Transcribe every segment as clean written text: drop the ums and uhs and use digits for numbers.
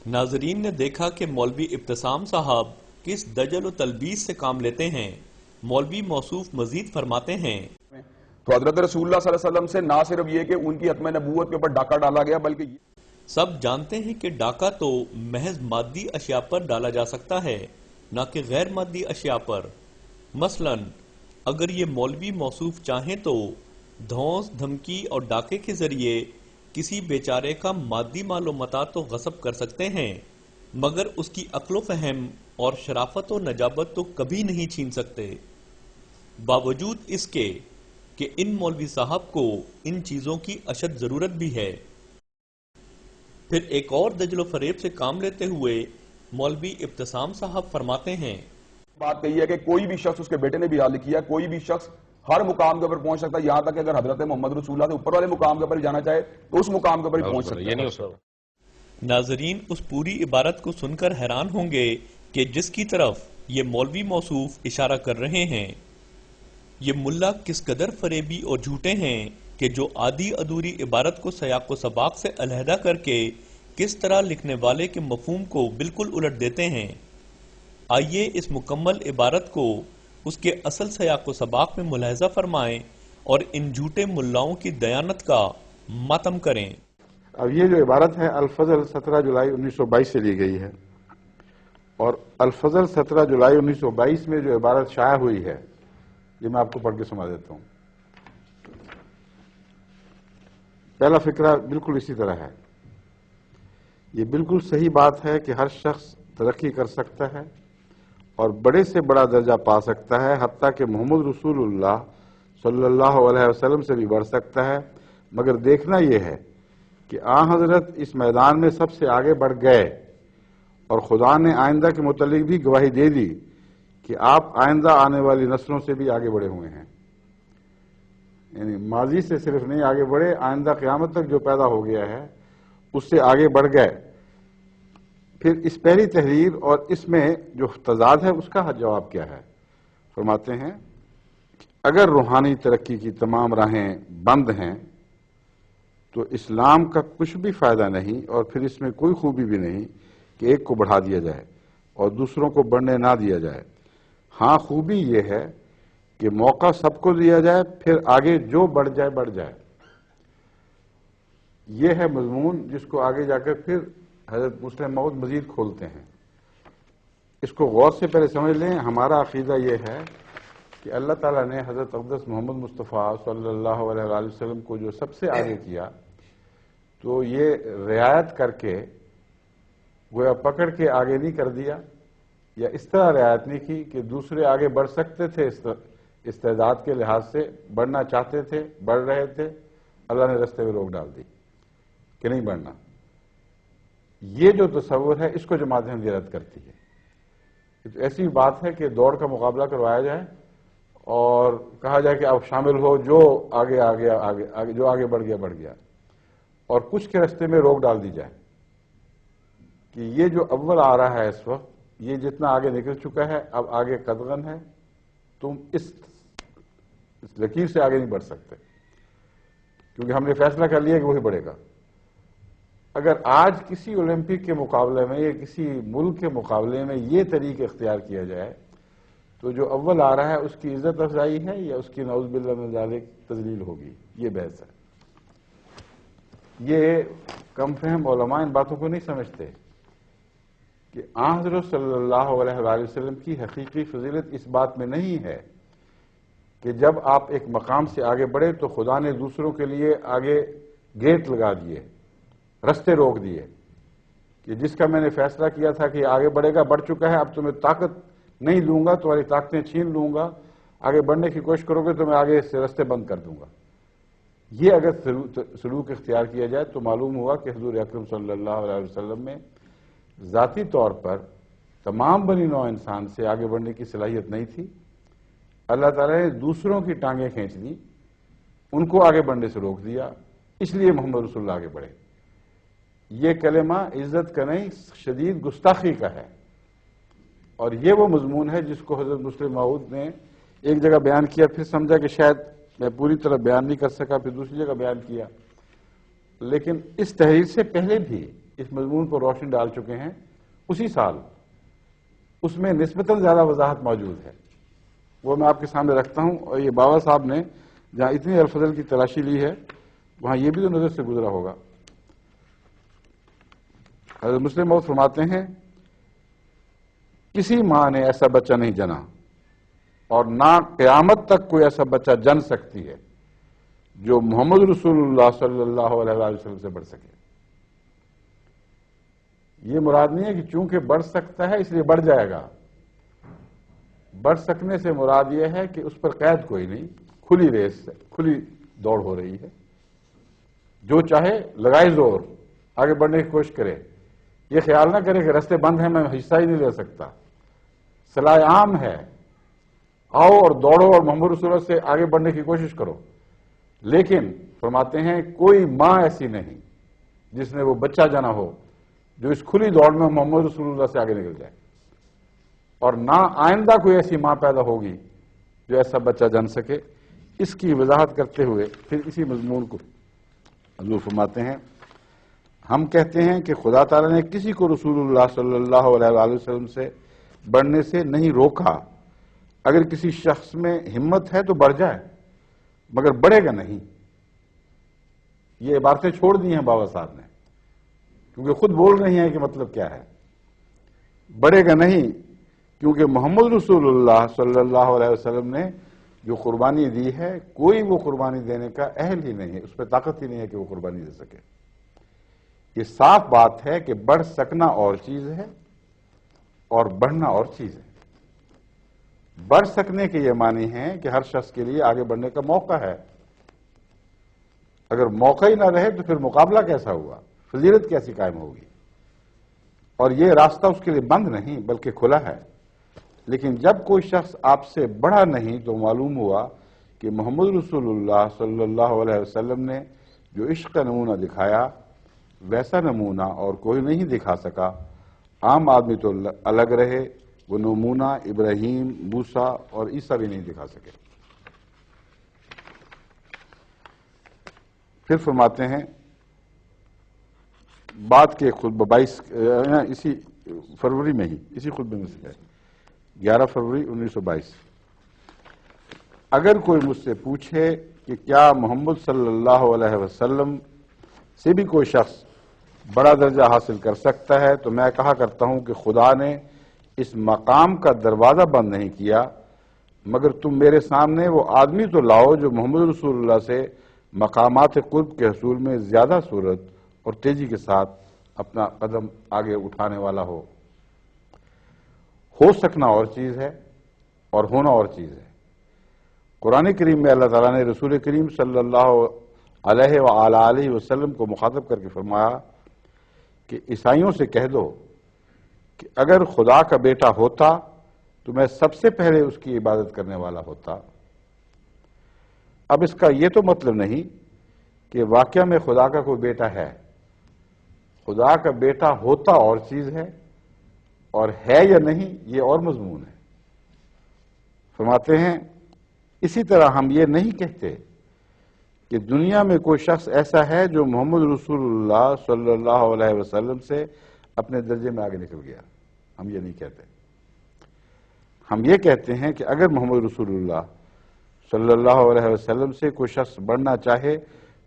ناظرین نے دیکھا کہ مولوی ابتسام صاحب کس دجل و تلبیس سے کام لیتے ہیں۔ مولوی موصوف مزید فرماتے ہیں تو حضرت رسول اللہ صلی اللہ علیہ وسلم سے نہ صرف یہ کہ ان کی ختم نبوت کے اوپر ڈاکہ ڈالا گیا بلکہ سب جانتے ہیں کہ ڈاکہ تو محض مادی اشیاء پر ڈالا جا سکتا ہے، نہ کہ غیر مادی اشیاء پر۔ مثلا اگر یہ مولوی موصوف چاہیں تو دھونس دھمکی اور ڈاکے کے ذریعے کسی بیچارے کا مادی مال و متاع تو غصب کر سکتے ہیں، مگر اس کی عقل و فہم اور شرافت و نجابت تو کبھی نہیں چھین سکتے، باوجود اس کے کہ ان مولوی صاحب کو ان چیزوں کی اشد ضرورت بھی ہے۔ پھر ایک اور دجل و فریب سے کام لیتے ہوئے مولوی ابتسام صاحب فرماتے ہیں بات کہی ہے کہ کوئی بھی شخص، اس کے بیٹے نے بھی حال کیا، کوئی بھی شخص ہر مقام کے اوپر پہنچ سکتا ہے، یہاں تک کہ اگر حضرت محمد رسول اللہ سے اوپر والے مقام کے اوپر جانا چاہے تو اس مقام کے اوپر ہی پہنچ سکتا ہے۔ ناظرین اس پوری عبارت کو سن کر حیران ہوں گے کہ جس کی طرف یہ مولوی موصوف اشارہ کر رہے ہیں، یہ ملا کس قدر فریبی اور جھوٹے ہیں کہ جو آدھی ادھوری عبارت کو سیاق و سباق سے علیحدہ کر کے کس طرح لکھنے والے کے مفہوم کو بالکل الٹ دیتے ہیں۔ آئیے اس مکمل عبارت کو اس کے اصل سیاق و سباق میں ملاحظہ فرمائیں اور ان جھوٹے ملاؤں کی دیانت کا ماتم کریں۔ اب یہ جو عبارت ہے الفضل 17 جولائی 1922 سے لی گئی ہے، اور الفضل 17 جولائی 1922 میں جو عبارت شائع ہوئی ہے یہ میں آپ کو پڑھ کے سنا دیتا ہوں۔ پہلا فقرہ بالکل اسی طرح ہے۔ یہ بالکل صحیح بات ہے کہ ہر شخص ترقی کر سکتا ہے اور بڑے سے بڑا درجہ پا سکتا ہے، حتیٰ کہ محمد رسول اللہ صلی اللہ علیہ وسلم سے بھی بڑھ سکتا ہے، مگر دیکھنا یہ ہے کہ حضرت اس میدان میں سب سے آگے بڑھ گئے، اور خدا نے آئندہ کے متعلق بھی گواہی دے دی کہ آپ آئندہ آنے والی نسلوں سے بھی آگے بڑھے ہوئے ہیں۔ یعنی ماضی سے صرف نہیں آگے بڑھے، آئندہ قیامت تک جو پیدا ہو گیا ہے اس سے آگے بڑھ گئے۔ پھر اس پہلی تحریر اور اس میں جو تضاد ہے اس کا جواب کیا ہے؟ فرماتے ہیں اگر روحانی ترقی کی تمام راہیں بند ہیں تو اسلام کا کچھ بھی فائدہ نہیں، اور پھر اس میں کوئی خوبی بھی نہیں کہ ایک کو بڑھا دیا جائے اور دوسروں کو بڑھنے نہ دیا جائے۔ ہاں خوبی یہ ہے کہ موقع سب کو دیا جائے، پھر آگے جو بڑھ جائے بڑھ جائے۔ یہ ہے مضمون جس کو آگے جا کر پھر حضرت مسلم موعود مزید کھولتے ہیں۔ اس کو غور سے پہلے سمجھ لیں، ہمارا عقیدہ یہ ہے کہ اللہ تعالیٰ نے حضرت اقدس محمد مصطفیٰ صلی اللہ علیہ وآلہ وسلم کو جو سب سے آگے کیا، تو یہ رعایت کر کے گویا پکڑ کے آگے نہیں کر دیا، یا اس طرح رعایت نہیں کی کہ دوسرے آگے بڑھ سکتے تھے، استعداد کے لحاظ سے بڑھنا چاہتے تھے، بڑھ رہے تھے، اللہ نے رستے میں روک ڈال دی کہ نہیں بڑھنا۔ یہ جو تصور ہے اس کو جماعت احمدیہ رد کرتی ہے۔ تو ایسی بات ہے کہ دوڑ کا مقابلہ کروایا جائے اور کہا جائے کہ آپ شامل ہو، جو آگے آگے آگے جو آگے بڑھ گیا بڑھ گیا، اور کچھ کے رستے میں روک ڈال دی جائے کہ یہ جو اول آ رہا ہے اس وقت، یہ جتنا آگے نکل چکا ہے اب آگے قدغن ہے، تم اس لکیر سے آگے نہیں بڑھ سکتے، کیونکہ ہم نے فیصلہ کر لیا کہ وہی بڑھے گا۔ اگر آج کسی اولمپک کے مقابلے میں یا کسی ملک کے مقابلے میں یہ طریقہ اختیار کیا جائے تو جو اول آ رہا ہے اس کی عزت افزائی ہے یا اس کی نعوذ باللہ من ذالک تذلیل ہوگی؟ یہ بحث ہے۔ یہ کم فہم علماء ان باتوں کو نہیں سمجھتے کہ حضرت صلی اللہ علیہ وآلہ وسلم کی حقیقی فضیلت اس بات میں نہیں ہے کہ جب آپ ایک مقام سے آگے بڑھے تو خدا نے دوسروں کے لیے آگے گیٹ لگا دیے، رستے روک دیے، کہ جس کا میں نے فیصلہ کیا تھا کہ آگے بڑھے گا بڑھ چکا ہے، اب تمہیں طاقت نہیں دوں گا، تمہاری طاقتیں چھین لوں گا، آگے بڑھنے کی کوشش کرو گے تو میں آگے سے رستے بند کر دوں گا۔ یہ اگر سلوک اختیار کیا جائے تو معلوم ہوا کہ حضور اکرم صلی اللہ علیہ وسلم میں ذاتی طور پر تمام بنی نوع انسان سے آگے بڑھنے کی صلاحیت نہیں تھی۔ اللہ تعالیٰ نے دوسروں کی ٹانگیں کھینچ دی، ان کو آگے بڑھنے سے روک دیا، اس لیے محمد رسول اللہ آگے بڑھے۔ یہ کلمہ عزت کا نہیں، شدید گستاخی کا ہے، اور یہ وہ مضمون ہے جس کو حضرت مسلم موعود نے ایک جگہ بیان کیا، پھر سمجھا کہ شاید میں پوری طرح بیان نہیں کر سکا، پھر دوسری جگہ بیان کیا، لیکن اس تحریر سے پہلے بھی اس مضمون پر روشنی ڈال چکے ہیں اسی سال، اس میں نسبتاً زیادہ وضاحت موجود ہے، وہ میں آپ کے سامنے رکھتا ہوں۔ اور یہ باوا صاحب نے جہاں اتنی الفضل کی تلاشی لی ہے وہاں یہ بھی تو نظر سے گزرا ہوگا۔ حضرت مسلم موعود فرماتے ہیں کسی ماں نے ایسا بچہ نہیں جنا اور نہ قیامت تک کوئی ایسا بچہ جن سکتی ہے جو محمد رسول اللہ صلی اللہ علیہ وسلم سے بڑھ سکے۔ یہ مراد نہیں ہے کہ چونکہ بڑھ سکتا ہے اس لیے بڑھ جائے گا، بڑھ سکنے سے مراد یہ ہے کہ اس پر قید کوئی نہیں، کھلی ریس، کھلی دوڑ ہو رہی ہے، جو چاہے لگائے زور، آگے بڑھنے کی کوشش کرے، یہ خیال نہ کرے کہ رستے بند ہیں میں حصہ ہی نہیں لے سکتا۔ صلاح عام ہے، آؤ اور دوڑو اور محمد رسول اللہ سے آگے بڑھنے کی کوشش کرو، لیکن فرماتے ہیں کوئی ماں ایسی نہیں جس نے وہ بچہ جنا ہو جو اس کھلی دوڑ میں محمد رسول اللہ سے آگے نکل جائے، اور نہ آئندہ کوئی ایسی ماں پیدا ہوگی جو ایسا بچہ جن سکے۔ اس کی وضاحت کرتے ہوئے پھر اسی مضمون کو حضور فرماتے ہیں ہم کہتے ہیں کہ خدا تعالیٰ نے کسی کو رسول اللہ صلی اللہ علیہ وآلہ وسلم سے بڑھنے سے نہیں روکا، اگر کسی شخص میں ہمت ہے تو بڑھ جائے مگر بڑھے گا نہیں۔ یہ عبارتیں چھوڑ دی ہیں بابا صاحب نے کیونکہ خود بول رہی ہیں کہ مطلب کیا ہے، بڑھے گا نہیں، کیونکہ محمد رسول اللہ صلی اللہ علیہ وسلم نے جو قربانی دی ہے کوئی وہ قربانی دینے کا اہل ہی نہیں ہے، اس پہ طاقت ہی نہیں ہے کہ وہ قربانی دے سکے۔ یہ صاف بات ہے کہ بڑھ سکنا اور چیز ہے اور بڑھنا اور چیز ہے۔ بڑھ سکنے کے یہ معنی ہیں کہ ہر شخص کے لیے آگے بڑھنے کا موقع ہے، اگر موقع ہی نہ رہے تو پھر مقابلہ کیسا ہوا، فضیلت کیسی قائم ہوگی؟ اور یہ راستہ اس کے لیے بند نہیں بلکہ کھلا ہے۔ لیکن جب کوئی شخص آپ سے بڑھا نہیں تو معلوم ہوا کہ محمد رسول اللہ صلی اللہ علیہ وسلم نے جو عشق کا نمونہ دکھایا ویسا نمونہ اور کوئی نہیں دکھا سکا۔ عام آدمی تو الگ رہے، وہ نمونہ ابراہیم، موسیٰ اور عیسیٰ بھی نہیں دکھا سکے۔ پھر فرماتے ہیں بعد کے خطبہ 22 اسی فروری میں ہی، اسی خطبے میں سے ہے 11 فروری 1922، اگر کوئی مجھ سے پوچھے کہ کیا محمد صلی اللہ علیہ وسلم سے بھی کوئی شخص بڑا درجہ حاصل کر سکتا ہے تو میں کہا کرتا ہوں کہ خدا نے اس مقام کا دروازہ بند نہیں کیا، مگر تم میرے سامنے وہ آدمی تو لاؤ جو محمد رسول اللہ سے مقامات قرب کے حصول میں زیادہ صورت اور تیزی کے ساتھ اپنا قدم آگے اٹھانے والا ہو سکنا اور چیز ہے اور ہونا اور چیز ہے۔ قرآن کریم میں اللہ تعالیٰ نے رسول کریم صلی اللہ علیہ وآلہ وسلم کو مخاطب کر کے فرمایا کہ عیسائیوں سے کہہ دو کہ اگر خدا کا بیٹا ہوتا تو میں سب سے پہلے اس کی عبادت کرنے والا ہوتا۔ اب اس کا یہ تو مطلب نہیں کہ واقعہ میں خدا کا کوئی بیٹا ہے، خدا کا بیٹا ہوتا اور چیز ہے اور ہے یا نہیں یہ اور مضمون ہے۔ فرماتے ہیں اسی طرح ہم یہ نہیں کہتے کہ دنیا میں کوئی شخص ایسا ہے جو محمد رسول اللہ صلی اللہ علیہ وسلم سے اپنے درجے میں آگے نکل گیا، ہم یہ نہیں کہتے۔ ہم یہ کہتے ہیں کہ اگر محمد رسول اللہ صلی اللہ علیہ وسلم سے کوئی شخص بڑھنا چاہے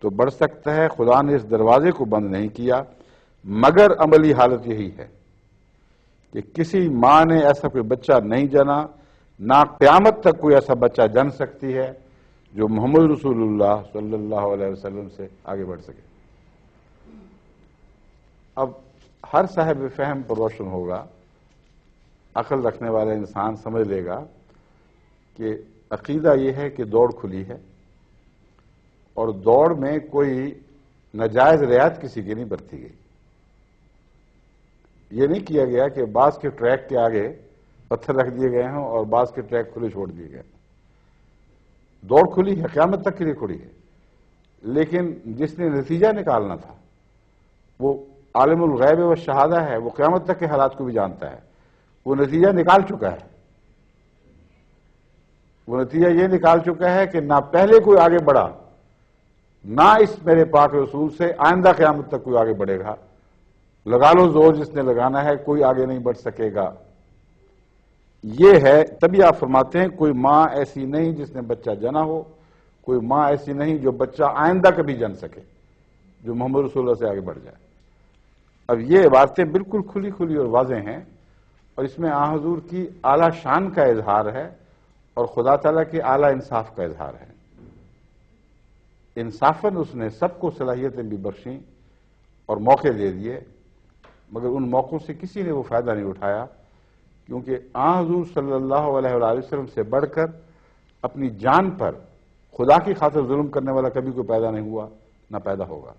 تو بڑھ سکتا ہے، خدا نے اس دروازے کو بند نہیں کیا، مگر عملی حالت یہی ہے کہ کسی ماں نے ایسا کوئی بچہ نہیں جنا، نہ قیامت تک کوئی ایسا بچہ جن سکتی ہے جو محمد رسول اللہ صلی اللہ علیہ وسلم سے آگے بڑھ سکے۔ اب ہر صاحب فہم پر روشن ہوگا، عقل رکھنے والا انسان سمجھ لے گا کہ عقیدہ یہ ہے کہ دوڑ کھلی ہے اور دوڑ میں کوئی ناجائز رعایت کسی کی نہیں برتی گئی۔ یہ نہیں کیا گیا کہ بعض کے ٹریک کے آگے پتھر رکھ دیے گئے ہوں اور بعض کے ٹریک کھلے چھوڑ دیے گئے۔ دوڑ کھلی ہے، قیامت تک کے لیے کھلی ہے، لیکن جس نے نتیجہ نکالنا تھا وہ عالم الغیب و شہادہ ہے، وہ قیامت تک کے حالات کو بھی جانتا ہے، وہ نتیجہ نکال چکا ہے۔ وہ نتیجہ یہ نکال چکا ہے کہ نہ پہلے کوئی آگے بڑھا، نہ اس میرے پاک رسول سے آئندہ قیامت تک کوئی آگے بڑھے گا، لگا لو زور جس نے لگانا ہے، کوئی آگے نہیں بڑھ سکے گا. یہ ہے، تبھی آپ فرماتے ہیں کوئی ماں ایسی نہیں جس نے بچہ جنا ہو، کوئی ماں ایسی نہیں جو بچہ آئندہ کبھی جن سکے، جو محمد رسول اللہ سے آگے بڑھ جائے. اب یہ عبارتیں بالکل کھلی کھلی اور واضح ہیں، اور اس میں آن حضور کی اعلیٰ شان کا اظہار ہے اور خدا تعالیٰ کے اعلیٰ انصاف کا اظہار ہے. انصافاً اس نے سب کو صلاحیتیں بھی بخشیں اور موقع دے دیے، مگر ان موقعوں سے کسی نے وہ فائدہ نہیں اٹھایا، کیونکہ آن حضور صلی اللہ علیہ وآلہ وسلم سے بڑھ کر اپنی جان پر خدا کی خاطر ظلم کرنے والا کبھی کوئی پیدا نہیں ہوا، نہ پیدا ہوگا.